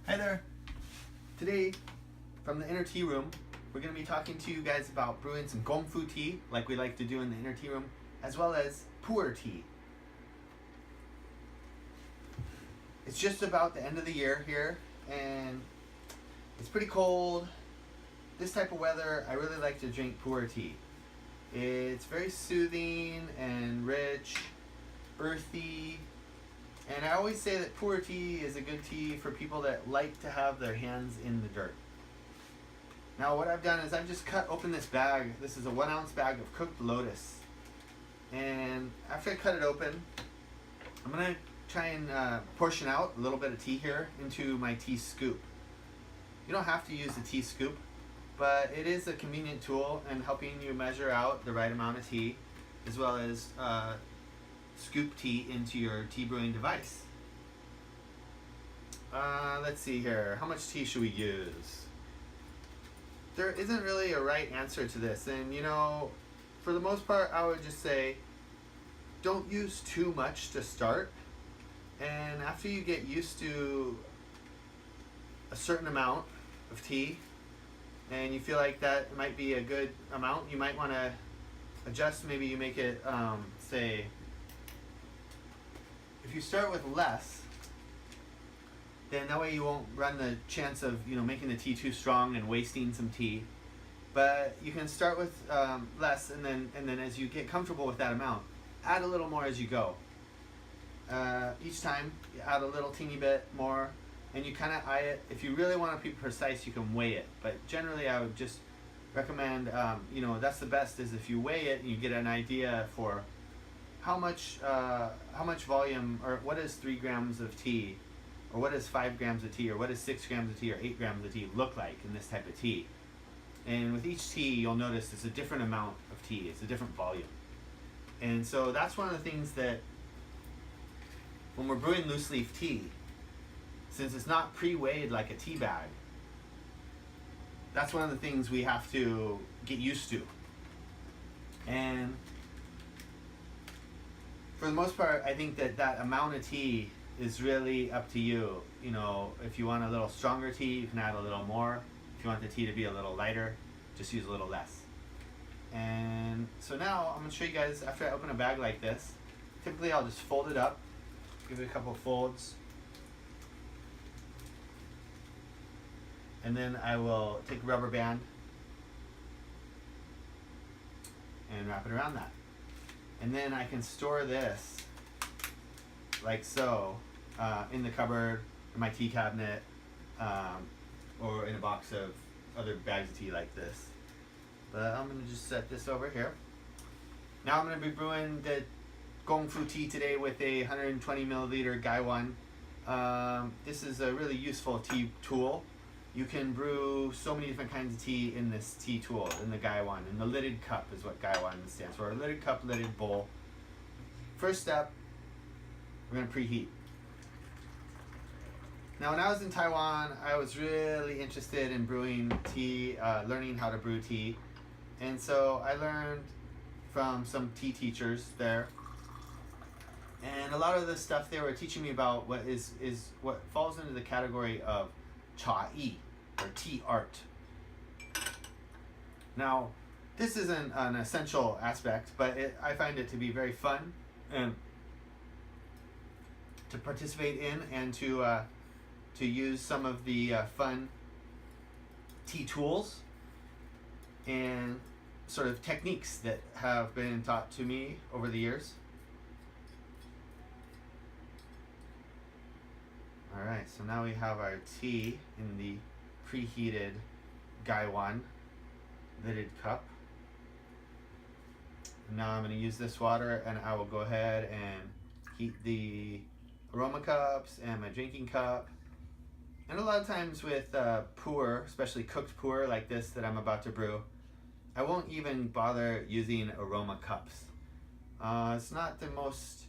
Hi there. Today, from the inner tea room, we're going to be talking to you guys about brewing some gong fu tea, like we like to do in the inner tea room, as well as puer tea. It's just about the end of the year here, and it's pretty cold. This type of weather, I really like to drink puer tea. It's very soothing and rich, earthy. And I always say that puer tea is a good tea for people that like to have their hands in the dirt. Now what I've done is I've just cut open this bag. This is a 1 ounce bag of cooked Lotus. And after I cut it open, I'm going to try and portion out a little bit of tea here into my tea scoop. You don't have to use a tea scoop, but it is a convenient tool in helping you measure out the right amount of tea, as well as scoop tea into your tea brewing device. Let's see here. How much tea should we use? There isn't really a right answer to this, and you know, for the most part, I would just say don't use too much to start, and after you get used to a certain amount of tea and you feel like that might be a good amount, you might want to adjust. Maybe you make it say, if you start with less, then that way you won't run the chance of making the tea too strong and wasting some tea. But you can start with less, and then as you get comfortable with that amount, add a little more as you go. Each time you add a little teeny bit more, and you kind of eye it. If you really want to be precise, you can weigh it. But generally, I would just recommend, that's the best, is if you weigh it and you get an idea for how much volume, or what is 3 grams of tea, or what is 5 grams of tea, or what is 6 grams of tea, or 8 grams of tea look like in this type of tea. And with each tea, you'll notice it's a different amount of tea. It's a different volume. And so that's one of the things that when we're brewing loose leaf tea, since it's not pre-weighed like a tea bag, that's one of the things we have to get used to. And for the most part, I think that amount of tea is really up to you. You know, if you want a little stronger tea, you can add a little more. If you want the tea to be a little lighter, just use a little less. And so now I'm going to show you guys, after I open a bag like this, typically I'll just fold it up, give it a couple of folds, and then I will take a rubber band and wrap it around that. And then I can store this like so in the cupboard, in my tea cabinet, or in a box of other bags of tea like this. But I'm going to just set this over here. Now I'm going to be brewing the gong fu tea today with a 120 milliliter gaiwan. This is a really useful tea tool. You can brew so many different kinds of tea in this tea tool, in the gaiwan. And the lidded cup is what gaiwan stands for. A lidded cup, lidded bowl. First step, we're going to preheat. Now when I was in Taiwan, I was really interested in brewing tea, learning how to brew tea. And so I learned from some tea teachers there. And a lot of the stuff they were teaching me about what what falls into the category of cha-yi, or tea art. Now, this isn't an essential aspect, but I find it to be very fun to participate in, and to use some of the fun tea tools and sort of techniques that have been taught to me over the years. Alright, so now we have our tea in the preheated gaiwan lidded cup. Now I'm going to use this water, and I will go ahead and heat the aroma cups and my drinking cup. And a lot of times with puer, especially cooked puer like this that I'm about to brew, I won't even bother using aroma cups. It's not the most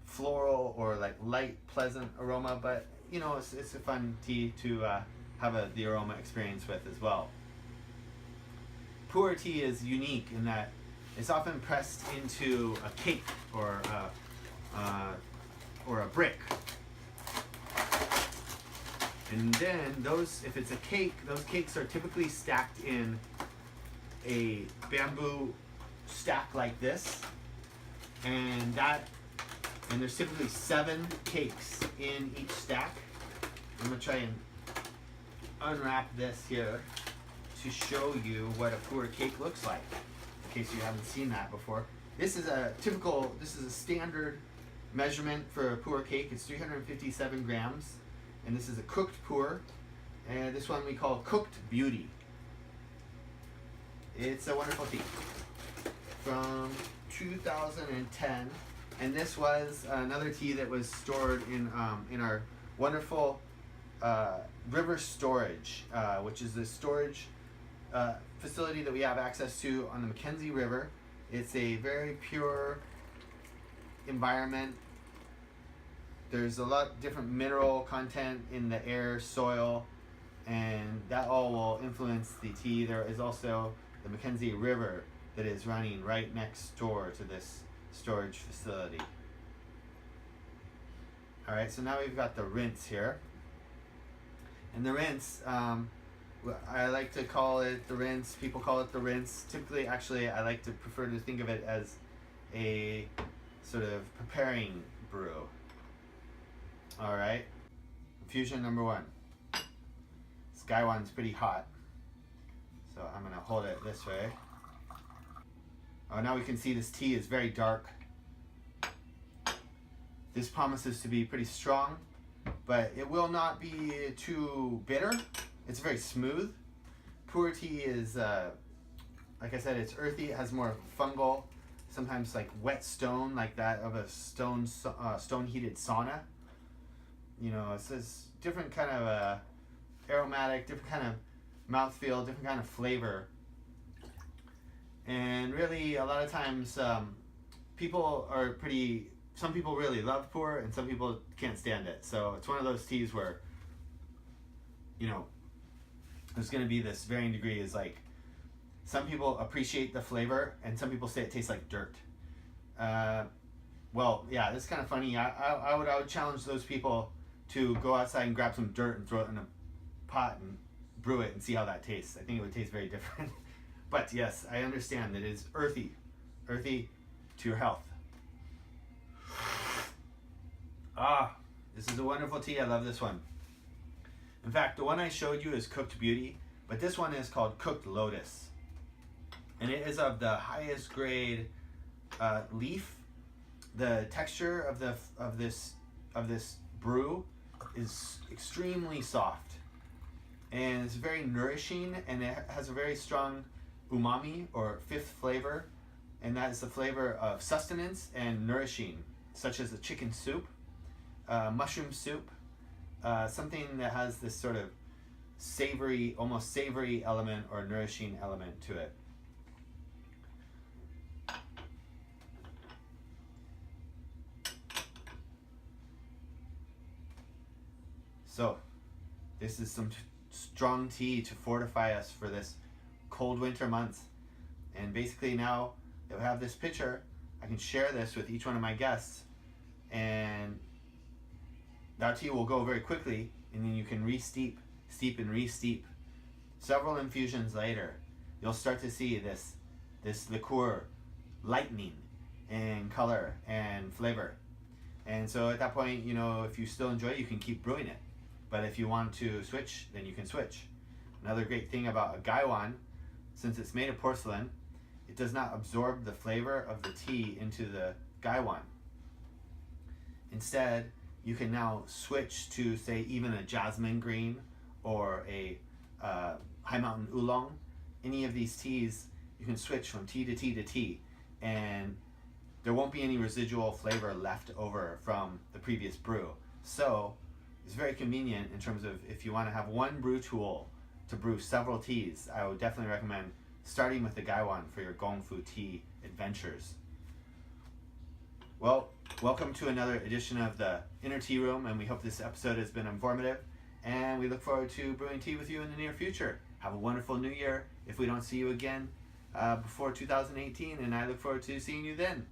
floral or like light, pleasant aroma, but it's a fun tea to have the aroma experience with as well. Puer tea is unique in that it's often pressed into a cake or a brick. And then those, if it's a cake, those cakes are typically stacked in a bamboo stack like this, and there's typically 7 cakes in each stack. I'm gonna try and unwrap this here to show you what a Puer cake looks like, in case you haven't seen that before. This is a standard measurement for a Puer cake. It's 357 grams, and this is a cooked Puer, and this one we call cooked beauty. It's a wonderful tea from 2010, and this was another tea that was stored in our wonderful river storage, which is the storage facility that we have access to on the McKenzie River. It's a very pure environment. There's a lot different mineral content in the air, soil, and that all will influence the tea. There is also the McKenzie River that is running right next door to this storage facility. Alright, so now we've got the rinse here. And the rinse, I like to call it the rinse. People call it the rinse. Typically, actually, I like to prefer to think of it as a sort of preparing brew. Alright, infusion number 1. This Gaiwan's pretty hot, so I'm going to hold it this way. Oh, now we can see this tea is very dark. This promises to be pretty strong, but it will not be too bitter. It's very smooth. Puer tea is, like I said, it's earthy. It has more fungal, sometimes like wet stone, like that of a stone heated sauna. You know, it's this different kind of aromatic, different kind of mouthfeel, different kind of flavor. And really, a lot of times, some people really love Puer, and some people can't stand it. So it's one of those teas where, you know, there's going to be this varying degree. Is like, some people appreciate the flavor, and some people say it tastes like dirt. Well, yeah, this is kind of funny. I would challenge those people to go outside and grab some dirt and throw it in a pot and brew it and see how that tastes. I think it would taste very different. But yes, I understand that it is earthy to your health. Ah, this is a wonderful tea. I love this one. In fact, the one I showed you is Cooked Beauty, but this one is called Cooked Lotus. And it is of the highest grade leaf. The texture of this brew is extremely soft, and it's very nourishing, and it has a very strong umami, or 5th flavor, and that is the flavor of sustenance and nourishing, such as a chicken soup, mushroom soup, something that has this sort of savory, almost savory element or nourishing element to it. So, this is some strong tea to fortify us for this cold winter months. And basically, now that we have this picture, I can share this with each one of my guests, and that tea will go very quickly, and then you can re-steep, steep and re-steep. Several infusions later, you'll start to see this liqueur lightening in color and flavor. And so at that point, you know, if you still enjoy it, you can keep brewing it. But if you want to switch, then you can switch. Another great thing about a Gaiwan, since it's made of porcelain, it does not absorb the flavor of the tea into the Gaiwan. Instead, you can now switch to, say, even a jasmine green or a high mountain oolong. Any of these teas, you can switch from tea to tea to tea, and there won't be any residual flavor left over from the previous brew. So it's very convenient in terms of if you want to have one brew tool to brew several teas. I would definitely recommend starting with the Gaiwan for your Gongfu tea adventures. Well, welcome to another edition of the Inner Tea Room, and we hope this episode has been informative, and we look forward to brewing tea with you in the near future. Have a wonderful new year if we don't see you again before 2018, and I look forward to seeing you then.